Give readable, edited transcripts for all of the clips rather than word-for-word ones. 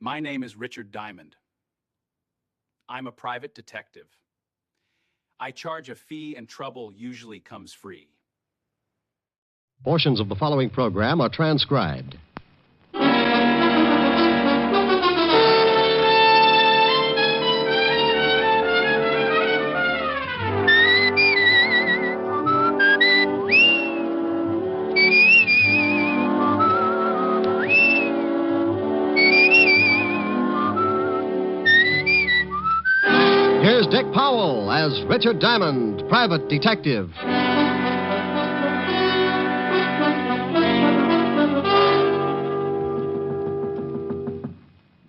My name is Richard Diamond. I'm a private detective. I charge a fee and trouble usually comes free. Portions of the following program are transcribed. Here's Dick Powell as Richard Diamond, private detective.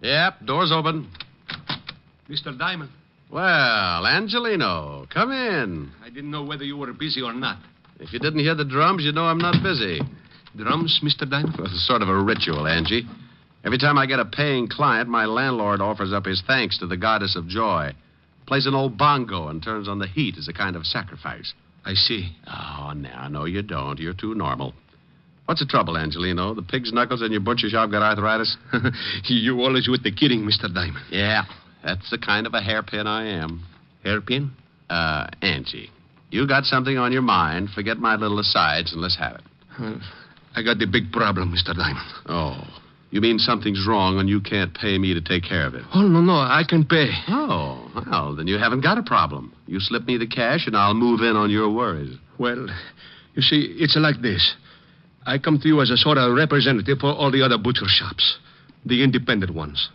Yep, door's open. Mr. Diamond, Well, Angelino, come in. I didn't know whether you were busy or not. If you didn't hear the drums, you know I'm not busy. Drums, Mr. Diamond? Well, it's sort of a ritual, Angie. Every time I get a paying client, my landlord offers up his thanks to the goddess of joy. Plays an old bongo and turns on the heat as a kind of sacrifice. I see. Oh, no, you don't. You're too normal. What's the trouble, Angelino? The pig's knuckles in your butcher shop got arthritis? You always with the kidding, Mr. Diamond. Yeah, that's the kind of a hairpin I am. Hairpin? Angie, you got something on your mind. Forget my little asides and let's have it. I got the big problem, Mr. Diamond. Oh, you mean something's wrong and you can't pay me to take care of it? Oh, no, I can pay. Oh, well, then you haven't got a problem. You slip me the cash and I'll move in on your worries. Well, you see, it's like this. I come to you as a sort of representative for all the other butcher shops, the independent ones.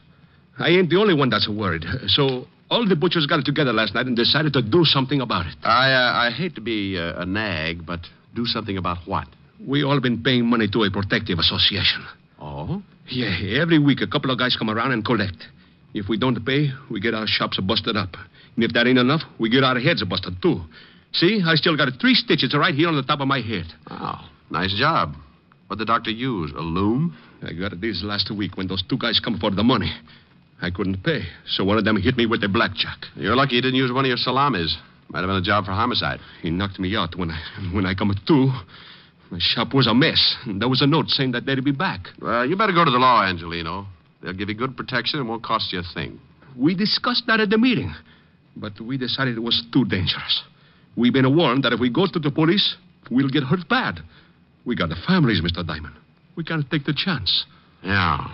I ain't the only one that's worried. So all the butchers got together last night and decided to do something about it. I hate to be a nag, but do something about what? We all been paying money to a protective association. Oh? Yeah, every week a couple of guys come around and collect. If we don't pay, we get our shops busted up. And if that ain't enough, we get our heads busted too. See, I still got 3 stitches right here on the top of my head. Oh, nice job. What'd the doctor use, a loom? I got it this last week when those 2 guys come for the money. I couldn't pay, so one of them hit me with a blackjack. You're lucky you didn't use one of your salamis. Might have been a job for homicide. He knocked me out when I come to. My shop was a mess. And there was a note saying that they'd be back. Well, you better go to the law, Angelino. They'll give you good protection and won't cost you a thing. We discussed that at the meeting, but we decided it was too dangerous. We've been warned that if we go to the police, we'll get hurt bad. We got the families, Mr. Diamond. We can't take the chance. Yeah.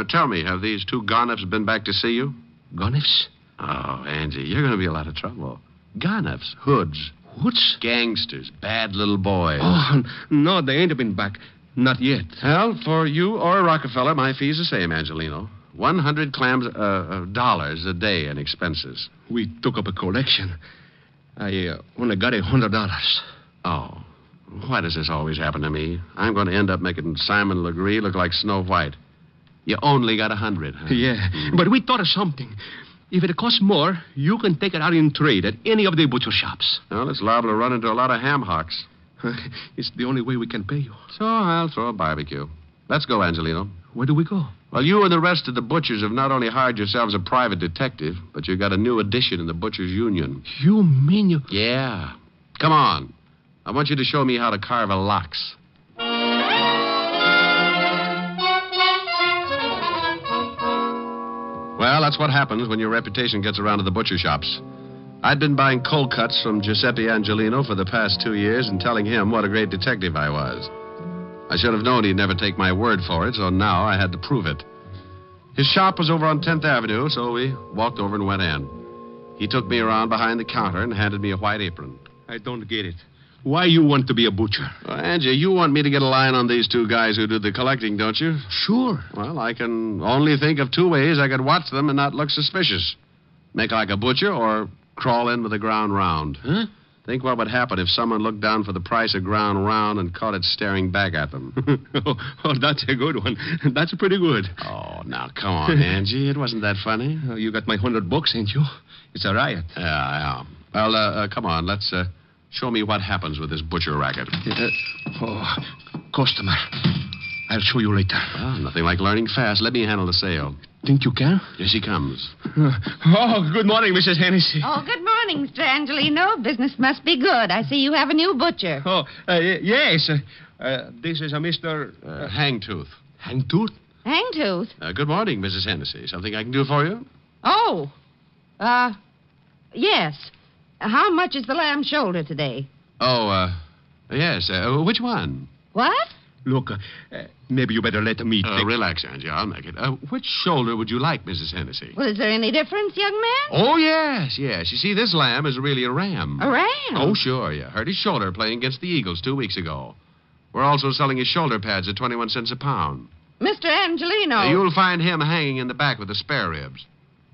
Tell me, have these 2 Garniffs been back to see you? Garniffs? Oh, Angie, you're going to be a lot of trouble. Garniffs, hoods. Hoods? Gangsters, bad little boys. Oh, no, they ain't been back. Not yet. Well, for you or a Rockefeller, my fee's the same, Angelino. $100 a day in expenses. We took up a collection. I only got $100. Oh, why does this always happen to me? I'm going to end up making Simon Legree look like Snow White. You only got 100, huh? Yeah, but we thought of something. If it costs more, you can take it out in trade at any of the butcher shops. Well, it's liable to run into a lot of ham hocks. It's the only way we can pay you. So I'll throw a barbecue. Let's go, Angelino. Where do we go? Well, you and the rest of the butchers have not only hired yourselves a private detective, but you've got a new addition in the Butchers' Union. You mean you... Yeah. Come on. I want you to show me how to carve a lox. Well, that's what happens when your reputation gets around to the butcher shops. I'd been buying cold cuts from Giuseppe Angelino for the past 2 years and telling him what a great detective I was. I should have known he'd never take my word for it, so now I had to prove it. His shop was over on 10th Avenue, so we walked over and went in. He took me around behind the counter and handed me a white apron. I don't get it. Why you want to be a butcher? Well, Angie, you want me to get a line on these 2 guys who do the collecting, don't you? Sure. Well, I can only think of 2 ways I could watch them and not look suspicious. Make like a butcher or crawl in with the ground round. Huh? Think what would happen if someone looked down for the price of ground round and caught it staring back at them. Oh, that's a good one. That's pretty good. Oh, now, come on, Angie. It wasn't that funny. You got my $100, ain't you? It's a riot. Yeah. Well, come on. Let's show me what happens with this butcher racket. Customer. I'll show you later. Well, nothing like learning fast. Let me handle the sale. Think you can? Here she comes. Oh, good morning, Mrs. Hennessy. Oh, good morning, Mr. Angelino. Business must be good. I see you have a new butcher. Oh, yes. This is a Mr. Hangtooth. Hangtooth? Hangtooth? Good morning, Mrs. Hennessy. Something I can do for you? Oh. Yes. How much is the lamb shoulder today? Oh, yes. Which one? What? Look, maybe you better let me take... Relax, Angie. I'll make it. Which shoulder would you like, Mrs. Hennessy? Well, is there any difference, young man? Oh, yes. You see, this lamb is really a ram. A ram? Oh, sure. You hurt his shoulder playing against the Eagles 2 weeks ago. We're also selling his shoulder pads at 21 cents a pound. Mr. Angelino. You'll find him hanging in the back with the spare ribs.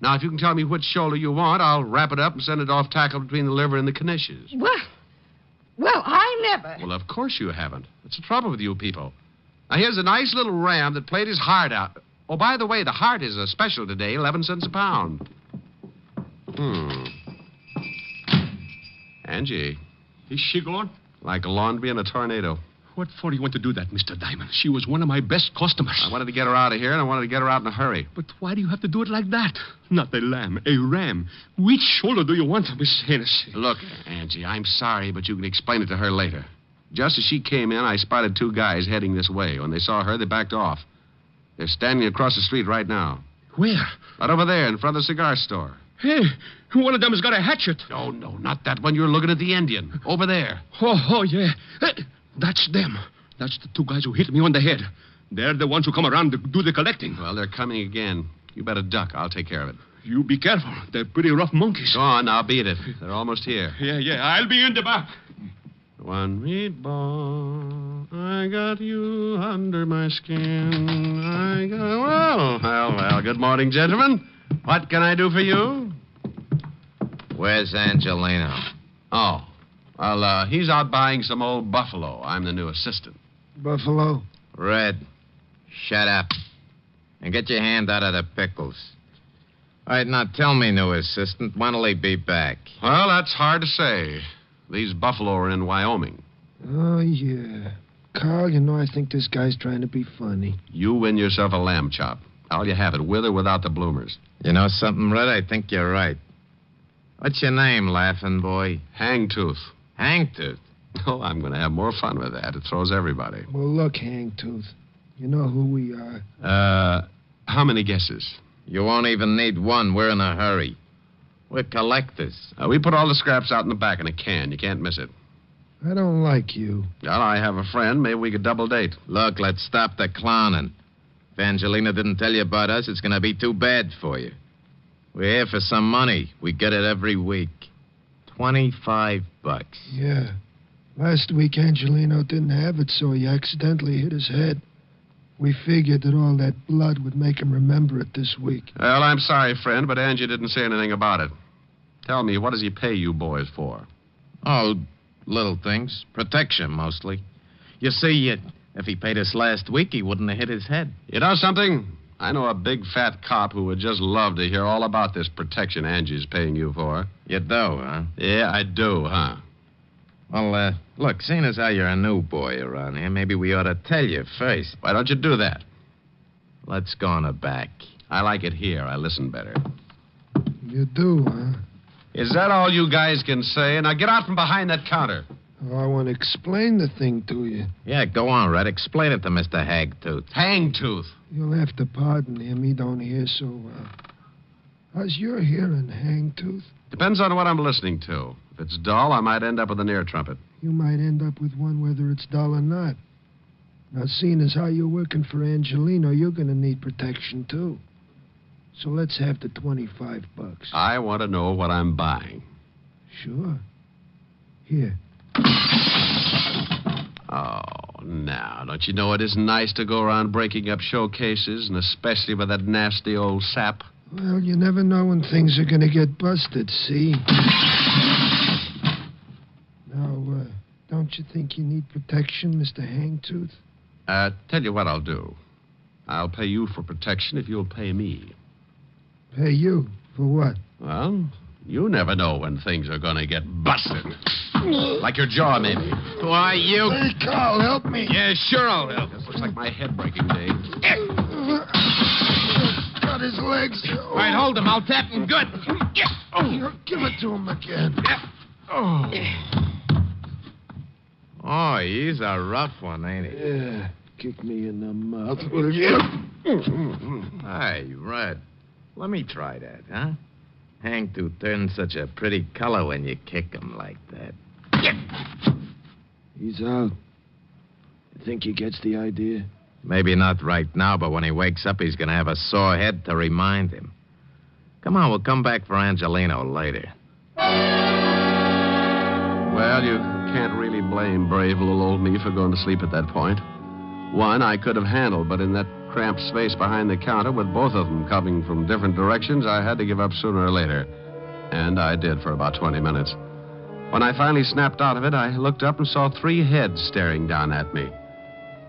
Now, if you can tell me which shoulder you want, I'll wrap it up and send it off tackled between the liver and the knishes. Well, I never... Well, of course you haven't. That's the trouble with you people. Now, here's a nice little ram that played his heart out. Oh, by the way, the heart is a special today, 11 cents a pound. Angie, Is she gone? like a laundry in a tornado. What for do you want to do that, Mr. Diamond? She was one of my best customers. I wanted to get her out of here, and I wanted to get her out in a hurry. But why do you have to do it like that? Not a lamb, a ram. Which shoulder do you want, Miss Hennessy? Look, Angie, I'm sorry, but you can explain it to her later. Just as she came in, I spotted 2 guys heading this way. When they saw her, they backed off. They're standing across the street right now. Where? Right over there in front of the cigar store. Hey, one of them has got a hatchet. Oh, no, not that one. You're looking at the Indian. Over there. Oh, yeah. That's them. That's the 2 guys who hit me on the head. They're the ones who come around to do the collecting. Well, they're coming again. You better duck. I'll take care of it. You be careful. They're pretty rough monkeys. Go on, now beat it. They're almost here. Yeah. I'll be in the back. One meatball, I got you under my skin. Well, good morning, gentlemen. What can I do for you? Where's Angelino? Oh, well, he's out buying some old buffalo. I'm the new assistant. Buffalo? Red, shut up. And get your hand out of the pickles. All right, now tell me, new assistant, when'll he be back? Well, that's hard to say. These buffalo are in Wyoming. Oh, yeah. Carl, you know, I think this guy's trying to be funny. You win yourself a lamb chop. How'll you have it, with or without the bloomers? You know something, Red? I think you're right. What's your name, laughing boy? Hangtooth. Hangtooth. Oh, I'm going to have more fun with that. It throws everybody. Well, look, Hangtooth. You know who we are. How many guesses? You won't even need one. We're in a hurry. We're collectors. We put all the scraps out in the back in a can. You can't miss it. I don't like you. Well, I have a friend. Maybe we could double date. Look, let's stop the clowning. If Angelina didn't tell you about us, it's going to be too bad for you. We're here for some money. We get it every week. $25. Yeah. Last week, Angelino didn't have it, so he accidentally hit his head. We figured that all that blood would make him remember it this week. Well, I'm sorry, friend, but Angie didn't say anything about it. Tell me, what does he pay you boys for? Oh, little things. Protection, mostly. You see, if he paid us last week, he wouldn't have hit his head. You know something? I know a big fat cop who would just love to hear all about this protection Angie's paying you for. You do, huh? Yeah, I do, huh? Well, look, seeing as how you're a new boy around here, maybe we ought to tell you first. Why don't you do that? Let's go on the back. I like it here. I listen better. You do, huh? Is that all you guys can say? Now get out from behind that counter. Oh, I want to explain the thing to you. Yeah, go on, Red. Explain it to Mr. Hagtooth. Hangtooth. You'll have to pardon him. He don't hear so well. How's your hearing, Hangtooth? Depends on what I'm listening to. If it's dull, I might end up with an ear trumpet. You might end up with one whether it's dull or not. Now, seeing as how you're working for Angelino, you're going to need protection, too. So let's have the $25. I want to know what I'm buying. Sure. Here. Oh, now, don't you know it isn't nice to go around breaking up showcases, and especially with that nasty old sap? Well, you never know when things are going to get busted, see? Now, don't you think you need protection, Mr. Hangtooth? Tell you what I'll do. I'll pay you for protection if you'll pay me. Pay you? For what? Well, you never know when things are going to get busted. Like your jaw, maybe. Why, you... Hey, Carl, help me. Yeah, sure I'll help. This looks like my head breaking day. Got his legs. All right, hold him. I'll tap him good. Give it to him again. Oh, he's a rough one, ain't he? Yeah. Kick me in the mouth, will you? Hey, Red. Let me try that, huh? Hank do turn such a pretty color when you kick him like that. He's out. You think he gets the idea? Maybe not right now, but when he wakes up, he's going to have a sore head to remind him. Come on, we'll come back for Angelino later. Well, you can't really blame brave little old me for going to sleep at that point. One I could have handled, but in that cramped space behind the counter with both of them coming from different directions, I had to give up sooner or later. And I did for about 20 minutes. When I finally snapped out of it, I looked up and saw 3 heads staring down at me.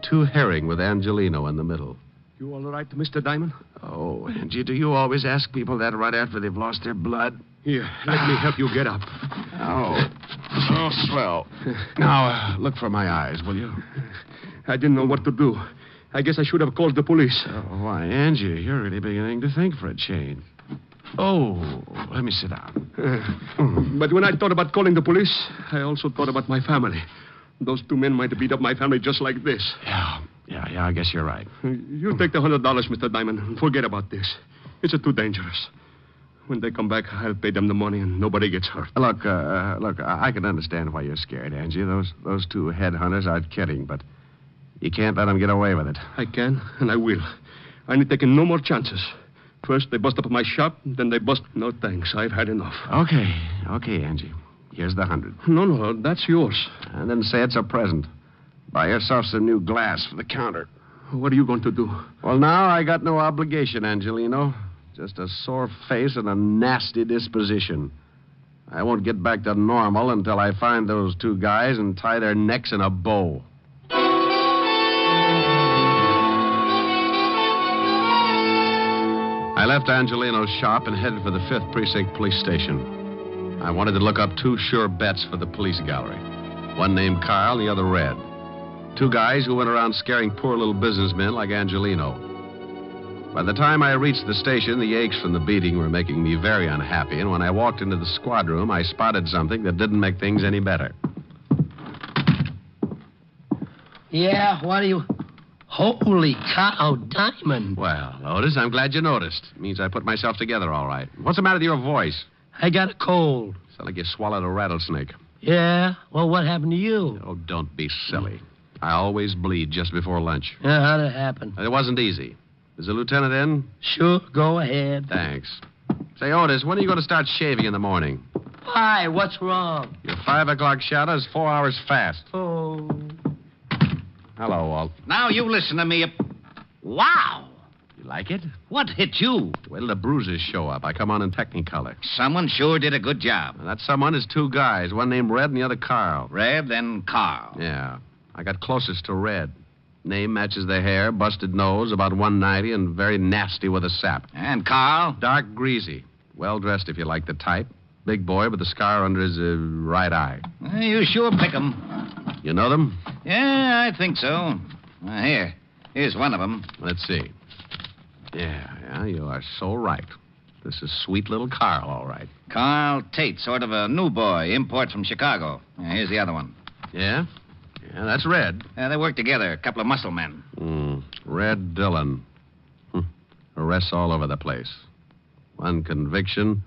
2 herring with Angelino in the middle. You all right, Mr. Diamond? Oh, Angie, do you always ask people that right after they've lost their blood? Here, let me help you get up. Oh, swell. Now, look for my eyes, will you? I didn't know what to do. I guess I should have called the police. Oh, why, Angie, you're really beginning to think for a change. Oh, let me sit down. But when I thought about calling the police, I also thought about my family. Those 2 men might have beat up my family just like this. Yeah, I guess you're right. You take the $100, Mr. Diamond, and forget about this. It's too dangerous. When they come back, I'll pay them the money and nobody gets hurt. Look, I can understand why you're scared, Angie. Those 2 headhunters aren't kidding, but you can't let them get away with it. I can, and I will. I ain't taking no more chances. First, they bust up my shop, then they bust... No, thanks. I've had enough. Okay, Angie. Here's the 100. No, that's yours. And then say it's a present. Buy yourself some new glass for the counter. What are you going to do? Well, now I got no obligation, Angelino. Just a sore face and a nasty disposition. I won't get back to normal until I find those 2 guys and tie their necks in a bow. I left Angelino's shop and headed for the 5th Precinct Police Station. I wanted to look up 2 sure bets for the police gallery. One named Carl, the other Red. 2 guys who went around scaring poor little businessmen like Angelino. By the time I reached the station, the aches from the beating were making me very unhappy, and when I walked into the squad room, I spotted something that didn't make things any better. Yeah, what do you... Holy cow, Diamond. Well, Otis, I'm glad you noticed. It means I put myself together all right. What's the matter with your voice? I got a cold. Sounds like you swallowed a rattlesnake. Yeah? Well, what happened to you? Oh, don't be silly. I always bleed just before lunch. Yeah, how'd it happen? It wasn't easy. Is the lieutenant in? Sure, go ahead. Thanks. Say, Otis, when are you going to start shaving in the morning? Why? What's wrong? Your 5 o'clock shadow is 4 hours fast. Oh. Hello, Walt. Now you listen to me. Wow. You like it? What hit you? Wait till the bruises show up. I come on in Technicolor. Someone sure did a good job. And that someone is 2 guys, one named Red and the other Carl. Red, then Carl. Yeah. I got closest to Red. Name matches the hair, busted nose, about 190, and very nasty with a sap. And Carl? Dark greasy. Well-dressed, if you like the type. Big boy with a scar under his right eye. You sure pick 'em. You know them? Yeah, I think so. Here's one of them. Let's see. Yeah, you are so right. This is sweet little Carl, all right. Carl Tate, sort of a new boy, import from Chicago. Here's the other one. Yeah? Yeah, that's Red. They work together, a couple of muscle men. Red Dillon. Arrests all over the place. One conviction,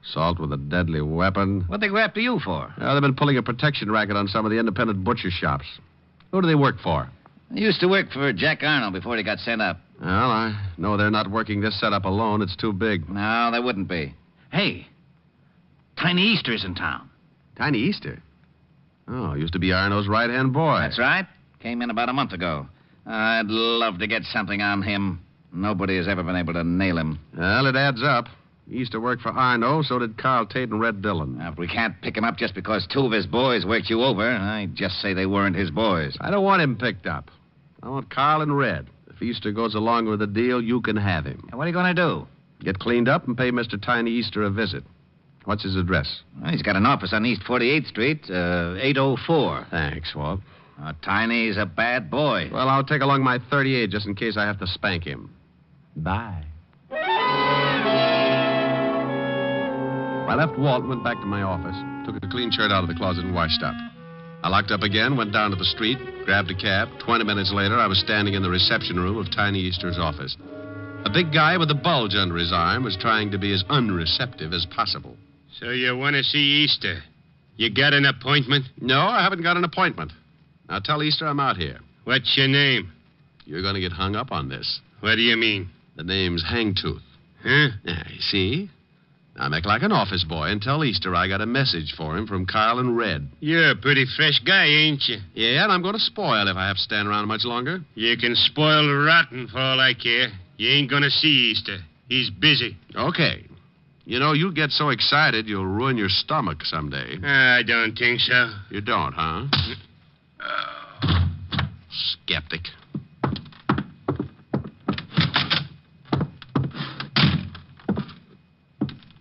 assault with a deadly weapon. What'd they go after you for? They've been pulling a protection racket on some of the independent butcher shops. Who do they work for? They used to work for Jack Arnold before he got sent up. Well, I know they're not working this setup alone. It's too big. No, they wouldn't be. Hey, Tiny Easter's in town. Tiny Easter? Oh, used to be Arnold's right-hand boy. That's right. Came in about a month ago. I'd love to get something on him. Nobody has ever been able to nail him. Well, it adds up. He used to work for Arno, so did Carl Tate and Red Dillon. Now, if we can't pick him up just because 2 of his boys worked you over, I just say they weren't his boys. I don't want him picked up. I want Carl and Red. If Easter goes along with the deal, you can have him. And what are you going to do? Get cleaned up and pay Mr. Tiny Easter a visit. What's his address? Well, he's got an office on East 48th Street, 804. Thanks, Walt. Tiny's a bad boy. Well, I'll take along my .38 just in case I have to spank him. Bye. I left Walt and went back to my office. Took a clean shirt out of the closet and washed up. I locked up again, went down to the street, grabbed a cab. 20 minutes later, I was standing in the reception room of Tiny Easter's office. A big guy with a bulge under his arm was trying to be as unreceptive as possible. So you want to see Easter? You got an appointment? No, I haven't got an appointment. Now tell Easter I'm out here. What's your name? You're going to get hung up on this. What do you mean? The name's Hangtooth. Huh? Yeah, you see? Now make like an office boy and tell Easter I got a message for him from Carl and Red. You're a pretty fresh guy, ain't you? Yeah, and I'm going to spoil if I have to stand around much longer. You can spoil rotten for all I care. You ain't going to see Easter. He's busy. Okay. You know, you'll get so excited you'll ruin your stomach someday. I don't think so. You don't, huh? Skeptic.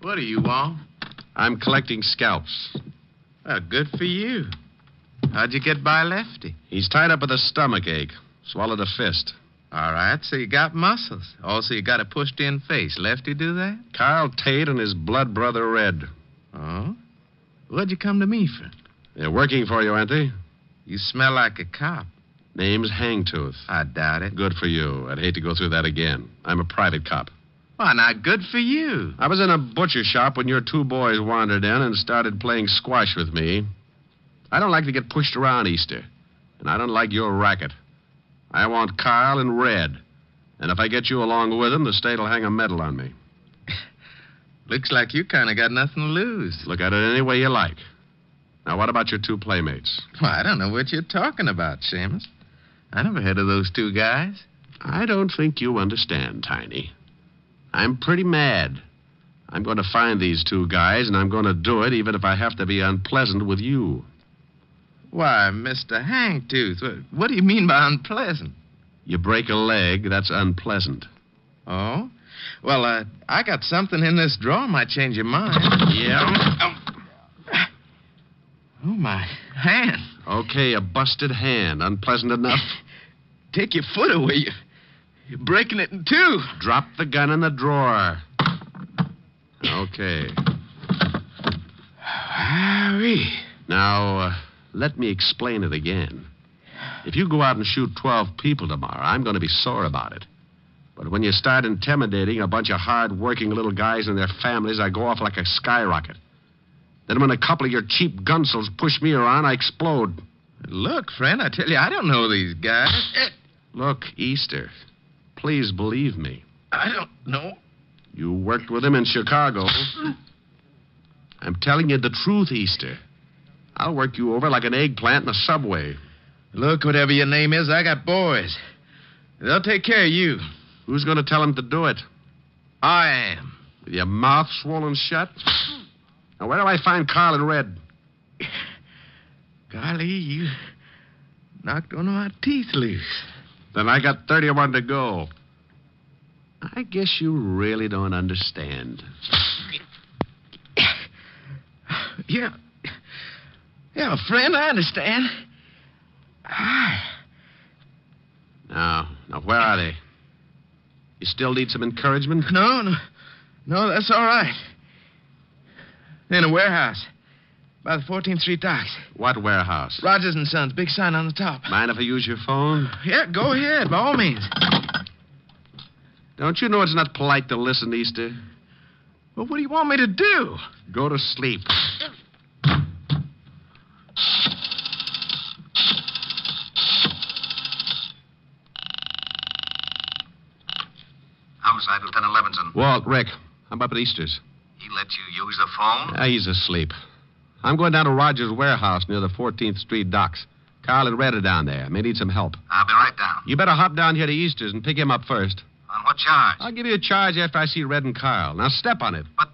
What do you want? I'm collecting scalps. Well, good for you. How'd you get by Lefty? He's tied up with a stomach ache. Swallowed a fist. All right, so you got muscles. Also, you got a pushed-in face. Lefty do that? Carl Tate and his blood brother Red. Oh? What'd you come to me for? They're working for you, aren't they? You smell like a cop. Name's Hangtooth. I doubt it. Good for you. I'd hate to go through that again. I'm a private cop. Why, not good for you. I was in a butcher shop when your two boys wandered in and started playing squash with me. I don't like to get pushed around, Easter. And I don't like your racket. I want Carl and Red. And if I get you along with them, the state'll hang a medal on me. Looks like you kind of got nothing to lose. Look at it any way you like. Now, what about your two playmates? Well, I don't know what you're talking about, Seamus. I never heard of those two guys. I don't think you understand, Tiny. I'm pretty mad. I'm going to find these two guys, and I'm going to do it even if I have to be unpleasant with you. Why, Mr. Hangtooth, what do you mean by unpleasant? You break a leg, that's unpleasant. Oh? Well, I got something in this drawer might change your mind. Yeah? Oh, my hand. Okay, a busted hand. Unpleasant enough? Take your foot away. You're breaking it in two. Drop the gun in the drawer. Okay. Now, let me explain it again. If you go out and shoot 12 people tomorrow, I'm going to be sore about it. But when you start intimidating a bunch of hard-working little guys and their families, I go off like a skyrocket. Then when a couple of your cheap gunsols push me around, I explode. Look, friend, I tell you, I don't know these guys. Look, Easter, please believe me. I don't know. You worked with him in Chicago. I'm telling you the truth, Easter. I'll work you over like an eggplant in a subway. Look, whatever your name is, I got boys. They'll take care of you. Who's going to tell them to do it? I am. With your mouth swollen shut? Now, where do I find Carl and Red? Golly, you knocked one of my teeth loose. Then I got 31 to go. I guess you really don't understand. Yeah, friend, I understand. Now, where are they? You still need some encouragement? No, that's all right. They're in a warehouse by the 14th Street docks. What warehouse? Rogers and Sons, big sign on the top. Mind if I use your phone? Yeah, go ahead, by all means. Don't you know it's not polite to listen, Easter? Well, what do you want me to do? Go to sleep. Homicide, Lieutenant Levinson. Walt, Rick, I'm up at Easter's. He let you use the phone? He's asleep. I'm going down to Rogers' warehouse near the 14th Street docks. Carl and Red are down there. May need some help. I'll be right down. You better hop down here to Easter's and pick him up first. On what charge? I'll give you a charge after I see Red and Carl. Now step on it. But...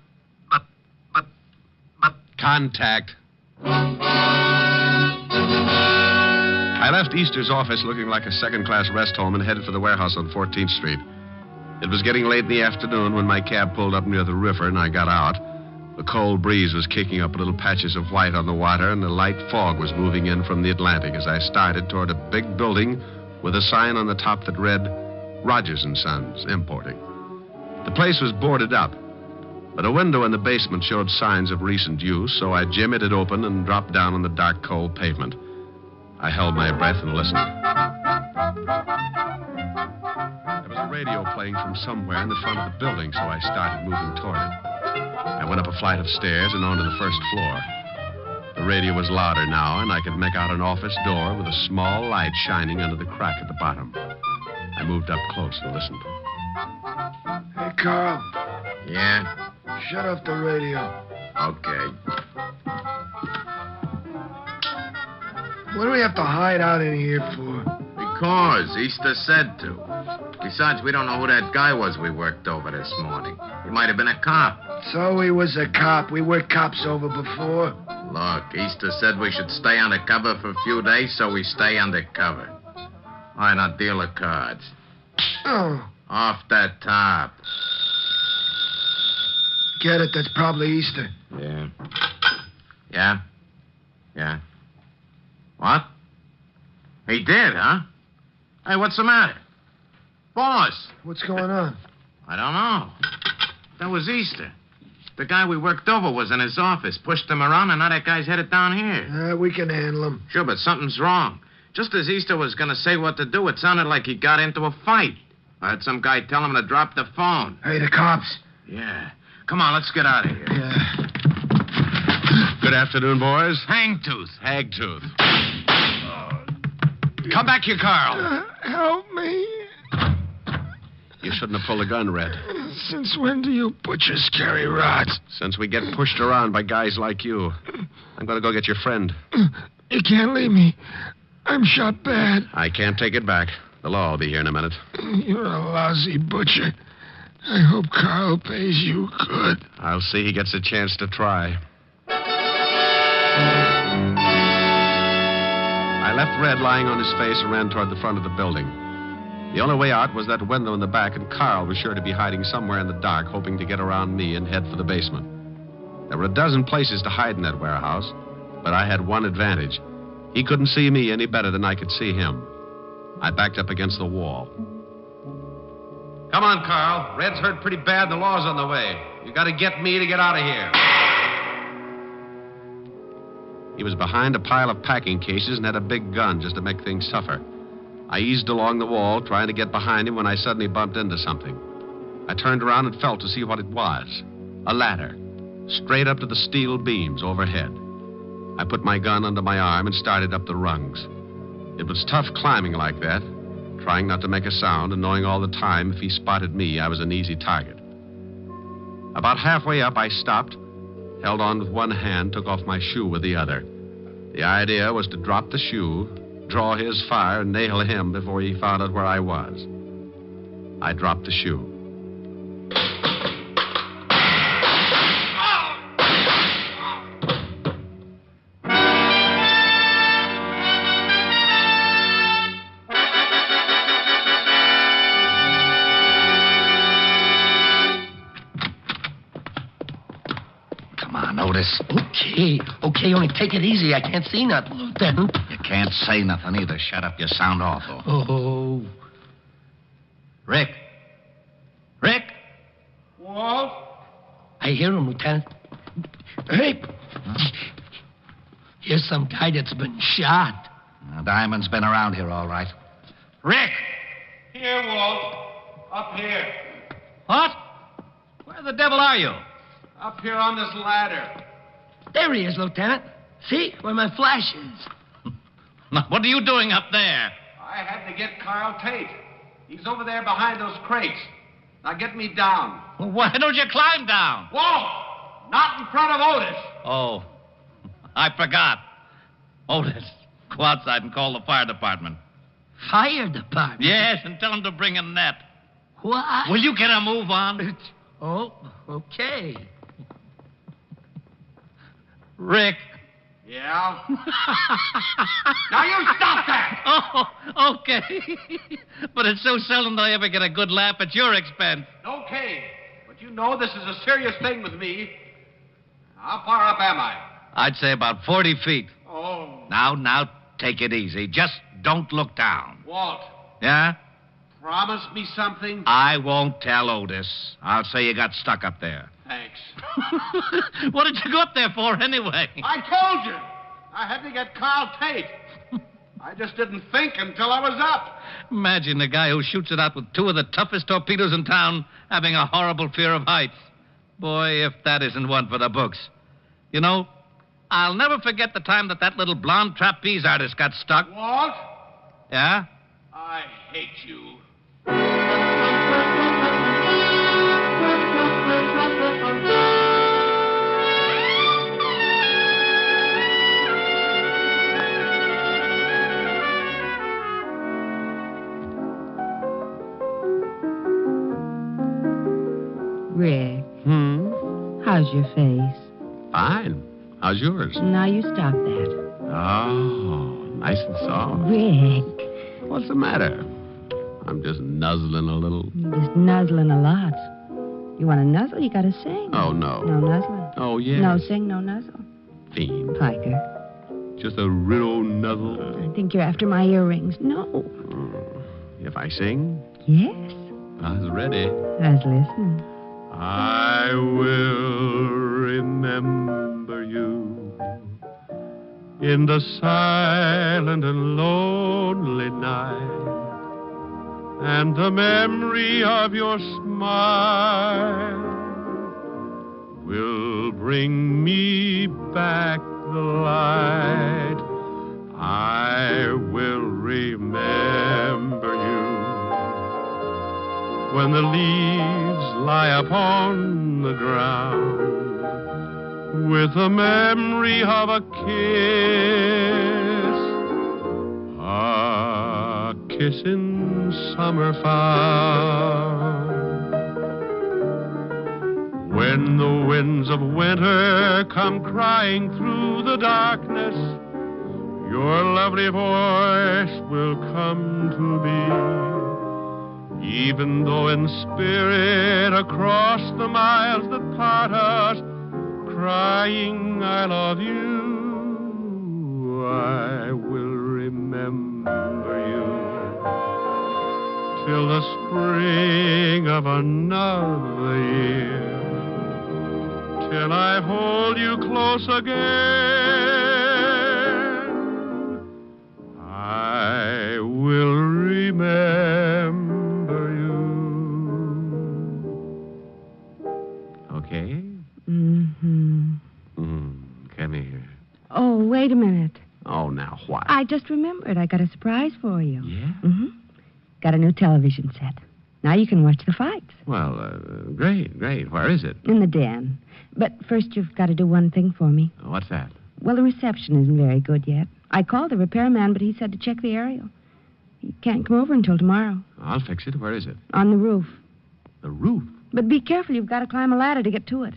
Contact. I left Easter's office looking like a second-class rest home and headed for the warehouse on 14th Street. It was getting late in the afternoon when my cab pulled up near the river and I got out. The cold breeze was kicking up little patches of white on the water, and a light fog was moving in from the Atlantic as I started toward a big building with a sign on the top that read, Rogers and Sons, Importing. The place was boarded up, but a window in the basement showed signs of recent use, so I jimmied it open and dropped down on the dark, cold pavement. I held my breath and listened. There was a radio playing from somewhere in the front of the building, so I started moving toward it. I went up a flight of stairs and onto the first floor. The radio was louder now, and I could make out an office door with a small light shining under the crack at the bottom. I moved up close and listened. Hey, Carl. Yeah? Shut off the radio. Okay. What do we have to hide out in here for? Because Easter said to. Besides, we don't know who that guy was we worked over this morning. He might have been a cop. So he was a cop. We worked cops over before. Look, Easter said we should stay undercover for a few days, so we stay undercover. Why not deal the cards? Oh. Off that top. Get it? That's probably Easter. Yeah. Yeah? Yeah. What? He did, huh? Hey, what's the matter? Boss! What's going on? I don't know. That was Easter. The guy we worked over was in his office, pushed him around, and now that guy's headed down here. We can handle him. Sure, but something's wrong. Just as Easter was going to say what to do, it sounded like he got into a fight. I heard some guy tell him to drop the phone. Hey, the cops. Yeah. Come on, let's get out of here. Yeah. Good afternoon, boys. Hangtooth. Hagtooth. Come back here, Carl. Help me. You shouldn't have pulled a gun, Red. Since when do you butchers carry rods? Since we get pushed around by guys like you. I'm going to go get your friend. You can't leave me. I'm shot bad. I can't take it back. The law will be here in a minute. You're a lousy butcher. I hope Carl pays you good. I'll see he gets a chance to try. I left Red lying on his face and ran toward the front of the building. The only way out was that window in the back, and Carl was sure to be hiding somewhere in the dark, hoping to get around me and head for the basement. There were a dozen places to hide in that warehouse, but I had one advantage. He couldn't see me any better than I could see him. I backed up against the wall. Come on, Carl. Red's hurt pretty bad. The law's on the way. You got to get me to get out of here. He was behind a pile of packing cases and had a big gun just to make things tougher. I eased along the wall, trying to get behind him when I suddenly bumped into something. I turned around and felt to see what it was. A ladder, straight up to the steel beams overhead. I put my gun under my arm and started up the rungs. It was tough climbing like that, trying not to make a sound and knowing all the time if he spotted me, I was an easy target. About halfway up, I stopped, held on with one hand, took off my shoe with the other. The idea was to drop the shoe, draw his fire, and nail him before he found out where I was. I dropped the shoe. Otis. Okay, only take it easy. I can't see nothing, Lieutenant. You can't say nothing either. Shut up. You sound awful. Oh. Rick. Rick? Walt? I hear him, Lieutenant. Hey. Huh? Here's some guy that's been shot. Now, Diamond's been around here, all right. Rick! Here, Walt. Up here. What? Where the devil are you? Up here on this ladder. There he is, Lieutenant. See? Where my flash is. Now, what are you doing up there? I had to get Carl Tate. He's over there behind those crates. Now get me down. Well, why don't you climb down? Walt! Not in front of Otis. Oh, I forgot. Otis, go outside and call the fire department. Fire department? Yes, and tell them to bring a net. What? Will you get a move on? Oh, okay. Rick. Yeah? Now you stop that! Oh, okay. But it's so seldom that I ever get a good laugh at your expense. Okay. But you know this is a serious thing with me. How far up am I? I'd say about 40 feet. Oh. Now, take it easy. Just don't look down. Walt. Yeah? Promise me something? I won't tell Otis. I'll say you got stuck up there. Thanks. What did you go up there for, anyway? I told you. I had to get Carl Tate. I just didn't think until I was up. Imagine the guy who shoots it out with two of the toughest torpedoes in town having a horrible fear of heights. Boy, if that isn't one for the books. You know, I'll never forget the time that little blonde trapeze artist got stuck. Walt? Yeah? I hate you. Rick, how's your face? Fine. How's yours? Now you stop that. Oh, nice and soft. Rick, What's the matter? I'm just nuzzling a little. you're just nuzzling a lot. You want to nuzzle, you got to sing. Oh, no. No nuzzling. Oh, yes. No sing, no nuzzle. Fiend. Piker, Just a real nuzzle. I think you're after my earrings. No. If I sing, Yes, I was ready. I was listening. I will remember you in the silent and lonely night, and the memory of your smile will bring me back the light. I will remember you when the leaves lie upon the ground, with the memory of a kiss in summer found. When the winds of winter come crying through the darkness, your lovely voice will come to me. Even though in spirit across the miles that part us, crying I love you, I will remember you till the spring of another year, till I hold you close again. I will remember you. Okay? Come here. Oh, wait a minute. Oh, now what? I just remembered. I got a surprise for you. Yeah? Got a new television set. Now you can watch the fights. Well, great. Where is it? In the den. But first you've got to do one thing for me. What's that? Well, the reception isn't very good yet. I called the repairman, but he said to check the aerial. He can't come over until tomorrow. I'll fix it. Where is it? On the roof. The roof? But be careful. You've got to climb a ladder to get to it.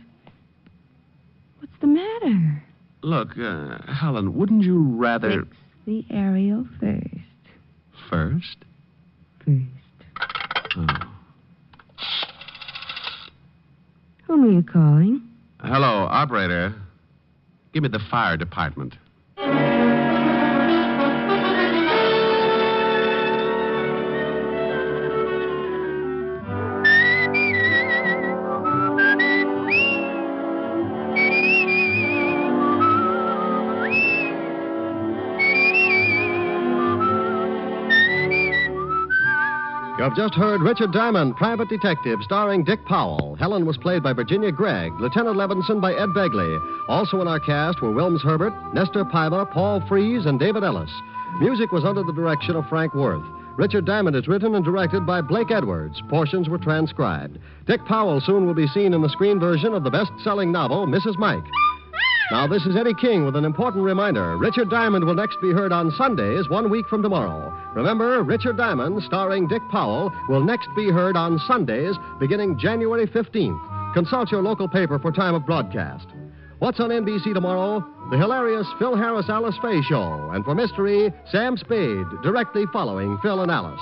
What's the matter? Look, Helen, wouldn't you rather... Fix the aerial first. First? First. Oh. Whom are you calling? Hello, operator. Give me the fire department. You have just heard Richard Diamond, Private Detective, starring Dick Powell. Helen was played by Virginia Gregg, Lieutenant Levinson by Ed Begley. Also in our cast were Wilms Herbert, Nestor Paiva, Paul Frees, and David Ellis. Music was under the direction of Frank Worth. Richard Diamond is written and directed by Blake Edwards. Portions were transcribed. Dick Powell soon will be seen in the screen version of the best-selling novel, Mrs. Mike. Now, this is Eddie King with an important reminder. Richard Diamond will next be heard on Sundays 1 week from tomorrow. Remember, Richard Diamond, starring Dick Powell, will next be heard on Sundays beginning January 15th. Consult your local paper for time of broadcast. What's on NBC tomorrow? The hilarious Phil Harris Alice Faye Show. And for mystery, Sam Spade, directly following Phil and Alice.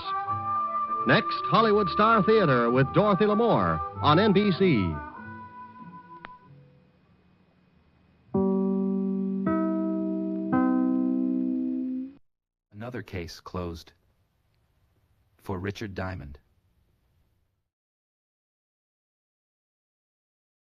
Next, Hollywood Star Theater with Dorothy Lamour on NBC. Another case closed for Richard Diamond.